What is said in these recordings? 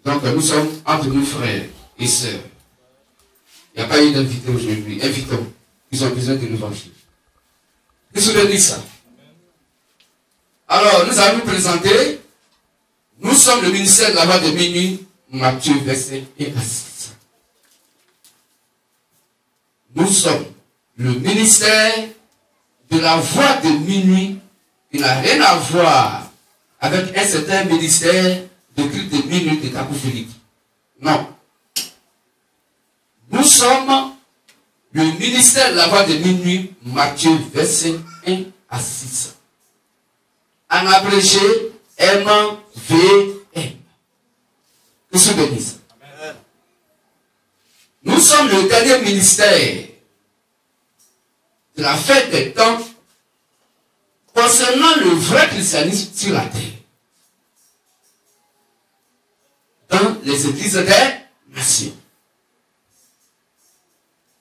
Donc nous sommes entre nous frères et sœurs. Il n'y a pas eu d'invité aujourd'hui. Invitons. Ils ont besoin de l'évangile. Vous souvenez ça? Alors, nous allons nous présenter. Nous sommes le ministère de la voix de minuit, Matthieu, verset 1 à 6. Nous sommes le ministère de la voix de minuit. Il n'a rien à voir avec un certain ministère de culte de minuit de Capouphilique. Non. Nous sommes le ministère de la voix de minuit, Matthieu, verset 1 à 6. En abrégé, MVM. Que se bénisse. Nous sommes le dernier ministère de la fête des temps concernant le vrai christianisme sur la terre. Dans les églises des nations.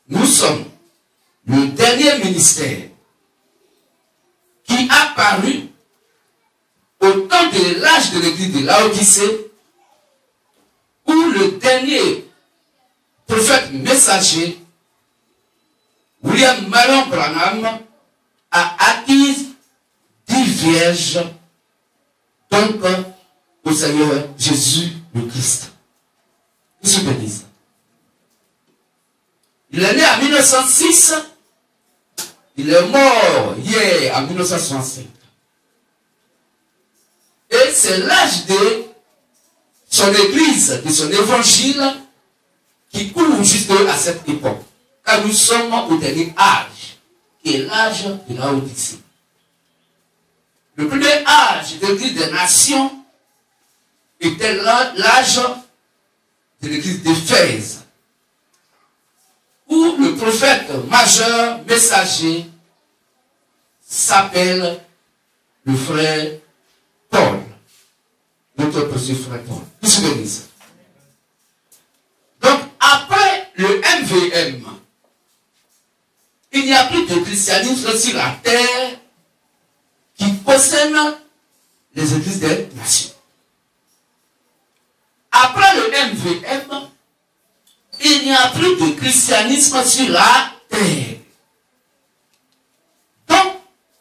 Nous sommes le dernier ministère qui a paru au temps de l'âge de l'église de Laodicée, où le dernier prophète messager, William Marion Branham, a acquis 10 vierges, donc au Seigneur Jésus le Christ. Vous se bénisse. Il est né en 1906, il est mort hier en 1965. Et c'est l'âge de son église, de son évangile, qui court juste à cette époque. Car nous sommes au dernier âge, qui est l'âge de la Odyssée. Le premier âge de l'église des nations était l'âge de l'église d'Éphèse, où le prophète majeur, messager, s'appelle le frère Paul. Notre précieux frère Paul. Vous vous souvenez ça? Donc, après le MVM, il n'y a plus de christianisme sur la terre qui concerne les églises des nations. Après le MVM, il n'y a plus de christianisme sur la terre. Donc,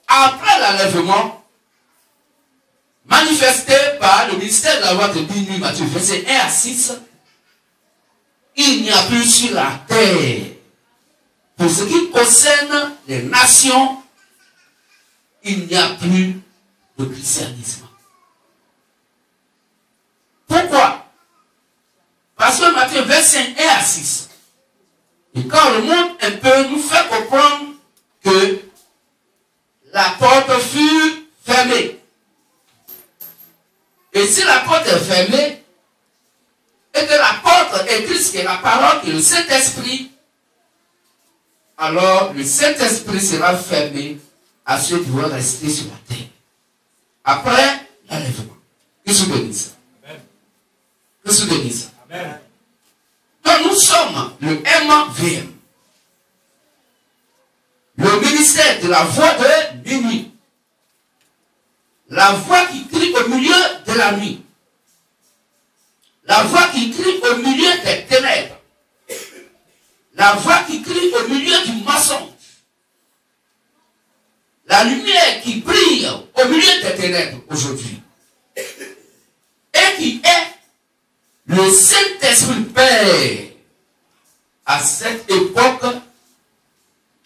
après l'enlèvement, manifesté par le ministère de la loi de minuit, Matthieu, verset 1 à 6, il n'y a plus sur la terre. Pour ce qui concerne les nations, il n'y a plus de christianisme. Pourquoi? Parce que Matthieu, verset 1 à 6, et quand on remonte un peu, nous fait comprendre que la porte fut fermée. Et si la porte est fermée, et que la porte est Christ, qui est la parole, qui est le Saint-Esprit, alors le Saint-Esprit sera fermé à ceux qui vont rester sur la terre. Après l'enlèvement. Que se bénisse. Que se bénisse. Donc nous sommes le MVM. Le ministère de la voix de minuit. La voix qui crie au milieu de la nuit. La voix qui crie au milieu des ténèbres. La voix qui crie au milieu du mensonge. La lumière qui brille au milieu des ténèbres aujourd'hui. Et qui est le Saint-Esprit Père à cette époque,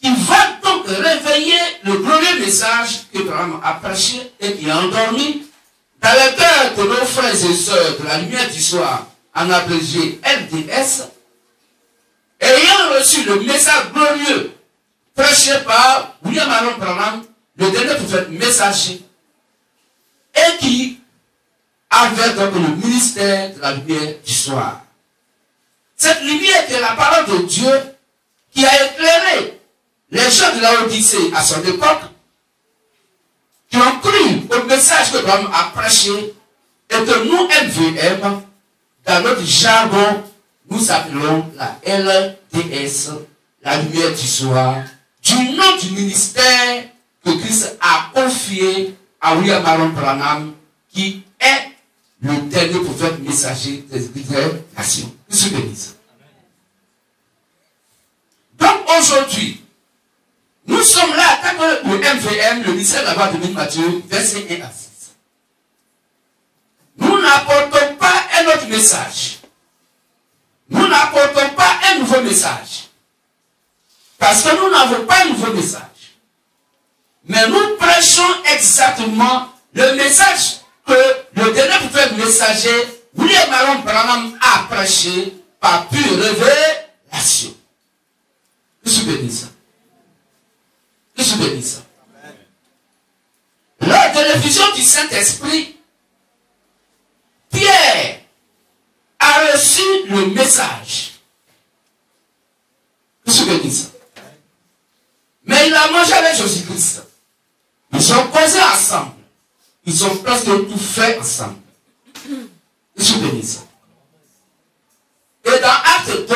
qui va donc réveiller le glorieux message que Branham a prêché et qui a endormi dans le cœur de nos frères et sœurs de la lumière du soir, en abrégé LDS, ayant reçu le message glorieux prêché par William Marion Branham, le dernier prophète messager, et qui avait donc le ministère de la lumière du soir. Cette lumière qui est la parole de Dieu qui a éclairé les gens de la Odyssée à son époque, qui ont cru au message que Branham a prêché, et que nous, MVM, dans notre jargon, nous appelons la LDS, la lumière du soir, du nom du ministère que Christ a confié à William Marion Branham, qui est le dernier prophète messager des nations. Que se bénisse. Donc aujourd'hui, nous sommes là, tant que le MVM, le ministère de la voix de Matthieu, verset 1 à 6. Nous n'apportons pas un autre message. Nous n'apportons pas un nouveau message. Parce que nous n'avons pas un nouveau message. Mais nous prêchons exactement le message que le dernier prophète messager, William Marion Branham, a prêché par pure révélation. Que se bénisse. Que se bénisse. Lors de l'effusion du Saint-Esprit, Pierre a reçu le message. Que se bénisse. Mais il a mangé avec Jésus-Christ. Ils ont causé ensemble. Ils ont presque tout fait ensemble. Que se bénisse. Et dans Acte 2,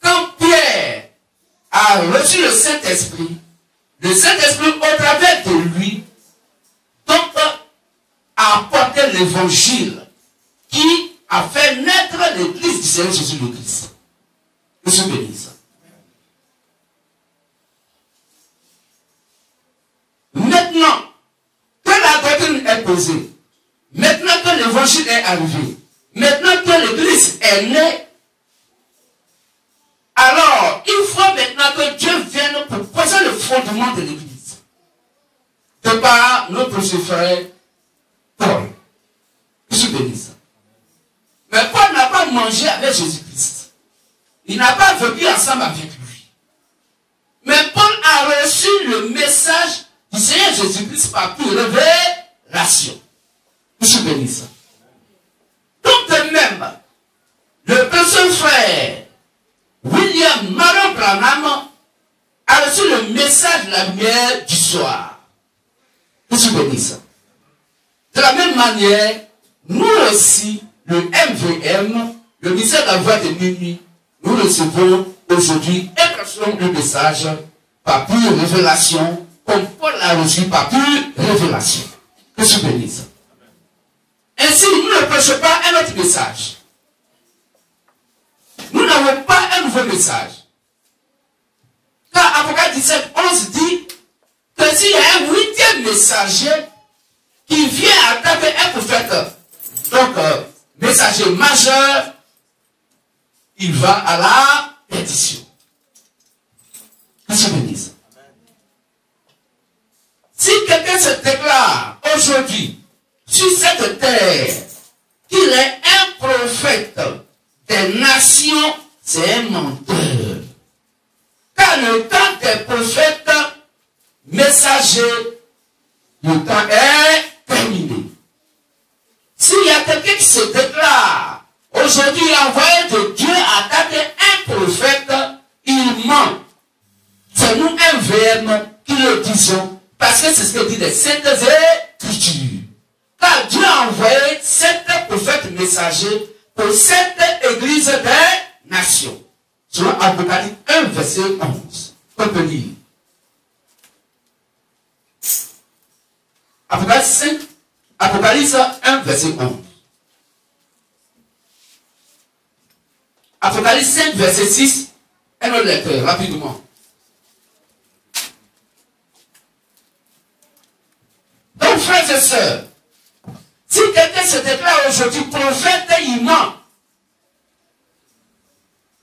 quand Pierre a reçu le Saint-Esprit au travers de lui, donc a apporté l'évangile qui a fait naître l'église du Seigneur Jésus-Christ. Que se bénisse. Maintenant que la doctrine est posée, maintenant que l'évangile est arrivé, maintenant que l'église est née, alors il faut maintenant que Dieu vienne pour poser le fondement de l'église. De par notre frère Paul. Que se bénisse. Mais Paul n'a pas mangé avec Jésus-Christ. Il n'a pas vécu ensemble avec lui. Mais Paul a reçu le message du Seigneur Jésus-Christ par pure révélation. Que se bénisse. Donc de même, le précieux frère William Marion Branham a reçu le message de la lumière du soir. Que se bénisse. De la même manière, nous aussi, le MVM, le ministère de la voix de minuit, nous recevons aujourd'hui et recevons le message par pure révélation, comme Paul l'a reçu par pure révélation. Que se bénisse. Ainsi, nous ne prêchons pas un autre message. Nous n'avons pas un nouveau message. Car Apocalypse 17, 11 dit que s'il y a un huitième messager qui vient attaquer un prophète, donc messager majeur, il va à la perdition. Que se bénisse. Si quelqu'un se déclare aujourd'hui sur cette terre qu'il est un prophète des nations, c'est un menteur. Car le temps des prophètes messagers, le temps est terminé. S'il y a quelqu'un qui se déclare aujourd'hui envoyé de Dieu à attaquer un prophète, il ment. C'est nous un VM qui le disons, parce que c'est ce que dit les Saintes Écritures. Car Dieu a envoyé 7 prophètes messagers pour 7 églises des nations. Selon Apocalypse 1, verset 11. On peut lire. Apocalypse 1, verset 11. Apocalypse 5, verset 6. Un autre lecteur, rapidement. Donc, frères et sœurs, si quelqu'un se déclare aujourd'hui prophète, il ment.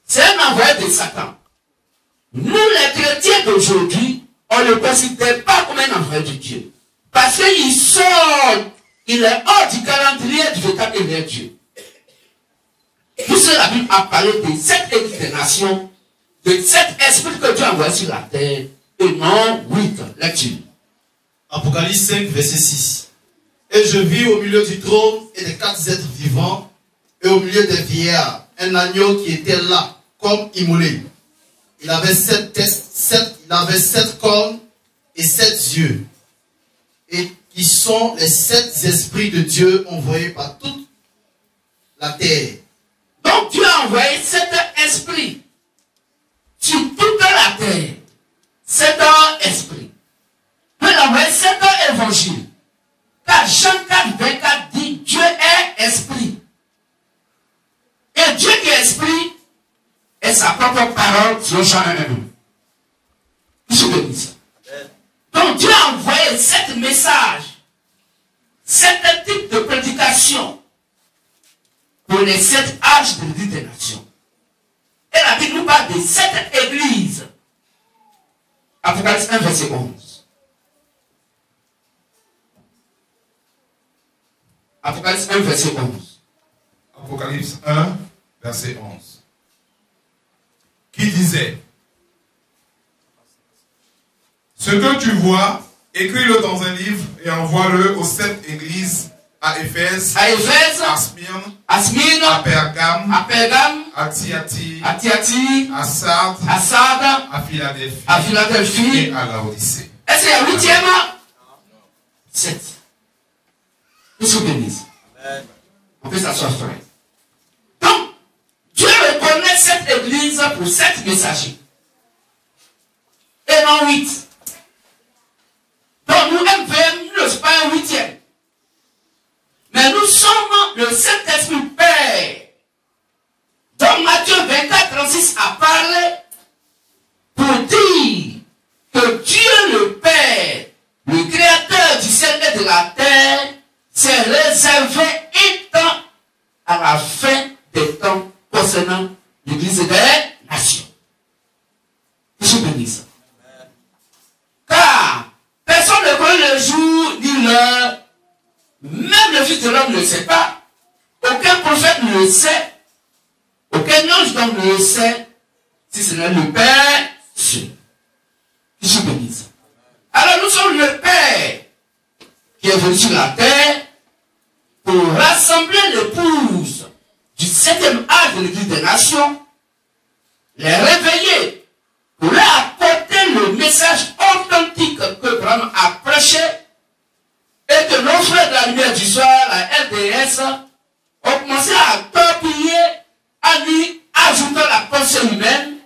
C'est un envoyé de Satan. Nous, les chrétiens d'aujourd'hui, on ne le considère pas comme un envoyé de Dieu. Parce qu'il sort, il est hors du calendrier du véritable Dieu. Puisque la Bible a parlé de 7 églises des nations, de 7 esprits que Dieu a envoyés sur la terre, et non 8. Lecture. Apocalypse 5, verset 6. Et je vis au milieu du trône et des 4 êtres vivants, et au milieu des vieillards, un agneau qui était là, comme immolé. Il avait 7 têtes, il avait 7 cornes et 7 yeux, et qui sont les 7 esprits de Dieu envoyés par toute la terre. Donc Dieu a envoyé 7 esprits sur toute la terre. 7 esprits. Il a envoyé 7 évangiles. Car Jean 4, 24 dit Dieu est esprit. Et Dieu qui est esprit est sa propre parole sur Jean 1. Je bénisse. Donc Dieu a envoyé cet message, cet type de prédication pour les 7 âges de l'Église des nations. Et la Bible nous parle de 7 églises. Apocalypse 1, verset 11. Apocalypse 1, verset 11. Apocalypse 1, verset 11. Qui disait: ce que tu vois, écris-le dans un livre et envoie-le aux 7 églises, à Éphèse, à Smyrne, à Pergame, à Thyatire, à Sardes, à Philadelphie et à Laodicée. Est-ce qu'il y a 8e? 7. Que se bénisse. On peut s'asseoir, frère. Donc, Dieu reconnaît cette église pour 7 messagers. Et non 8. Donc nous, MVM, nous ne sommes pas un 8e. Mais nous sommes le Saint-Esprit Père. Donc Matthieu 24, 36 a parlé pour dire que Dieu le Père, le Créateur du ciel et de la terre, s'est réservé un temps à la fin des temps concernant l'Église des nations. Que je bénisse. Car personne ne connaît le jour ni l'heure. Même le Fils de l'homme ne le sait pas. Aucun prophète ne le sait. Aucun ange d'homme ne le sait. Si ce n'est le Père seul. Que je bénisse. Alors nous sommes le Père qui est venu sur la terre pour rassembler l'épouse du 7e âge de l'Église des nations, les réveiller, pour leur apporter le message authentique que Abraham a prêché, et que nos frères de la lumière du soir, la LDS, ont commencé à torpiller, à lui ajouter la pensée humaine,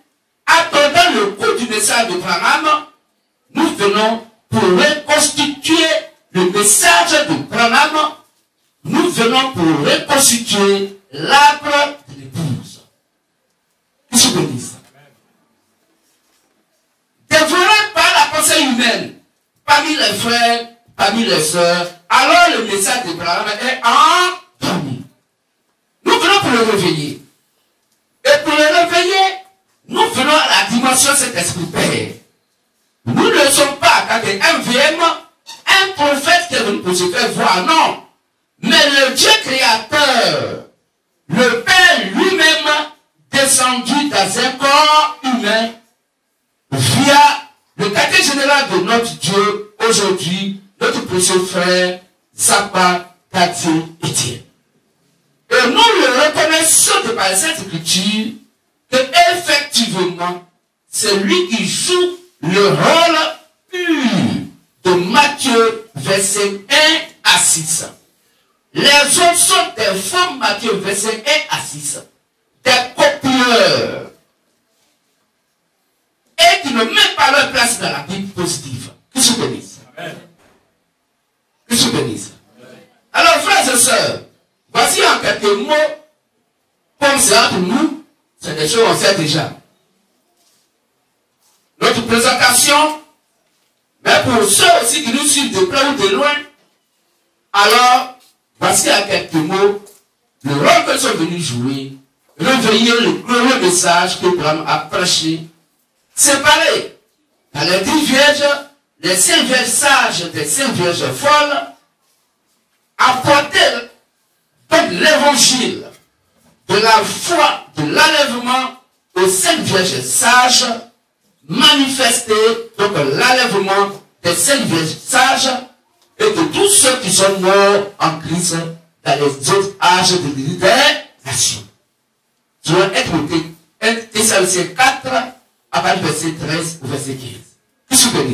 attendant le coup du message d'Abraham. Nous venons pour reconstituer le message de Branham. Nous venons pour reconstituer l'arbre de l'épouse. Que je bénisse. Dévoré par la pensée humaine, parmi les frères, parmi les sœurs, alors le message de Branham est endormi. Nous venons pour le réveiller. Et pour le réveiller, nous venons à la dimension de cet esprit Père. Nous ne sommes pas, quand un MVM, un prophète qui est venu pour se faire voir, non. Mais le Dieu créateur, le Père lui-même, descendu dans un corps humain, via le quartier général de notre Dieu, aujourd'hui, notre précieux frère, Zappa, Tati, Etienne. Et nous le reconnaissons de par cette écriture, que effectivement, c'est lui qui joue le rôle de Matthieu, verset 1 à 6. Les autres sont des faux Matthieu, verset 1 à 6. Des copieurs. Et qui ne mettent pas leur place dans la Bible positive. Que je bénisse. Que je bénisse. Alors, frères et sœurs, voici en quelques mots, comme c'est entre nous, c'est des choses qu'on sait déjà. Notre présentation, mais pour ceux aussi qui nous suivent de près ou de loin, alors, voici en quelques mots, le rôle que nous sommes venus jouer, réveiller le glorieux message que Abraham a prêché, séparer dans les 10 vierges, les 5 vierges sages des 5 vierges folles, apporter donc l'évangile de la foi, de l'enlèvement aux 5 vierges sages, manifester donc l'enlèvement des 5 vierges sages et de tous ceux qui sont morts en Christ dans les autres âges de l'Église des nations. Je vais être noté 1 Thessaloniciens 4 à partir du verset 13 au verset 15. Que je bénisse.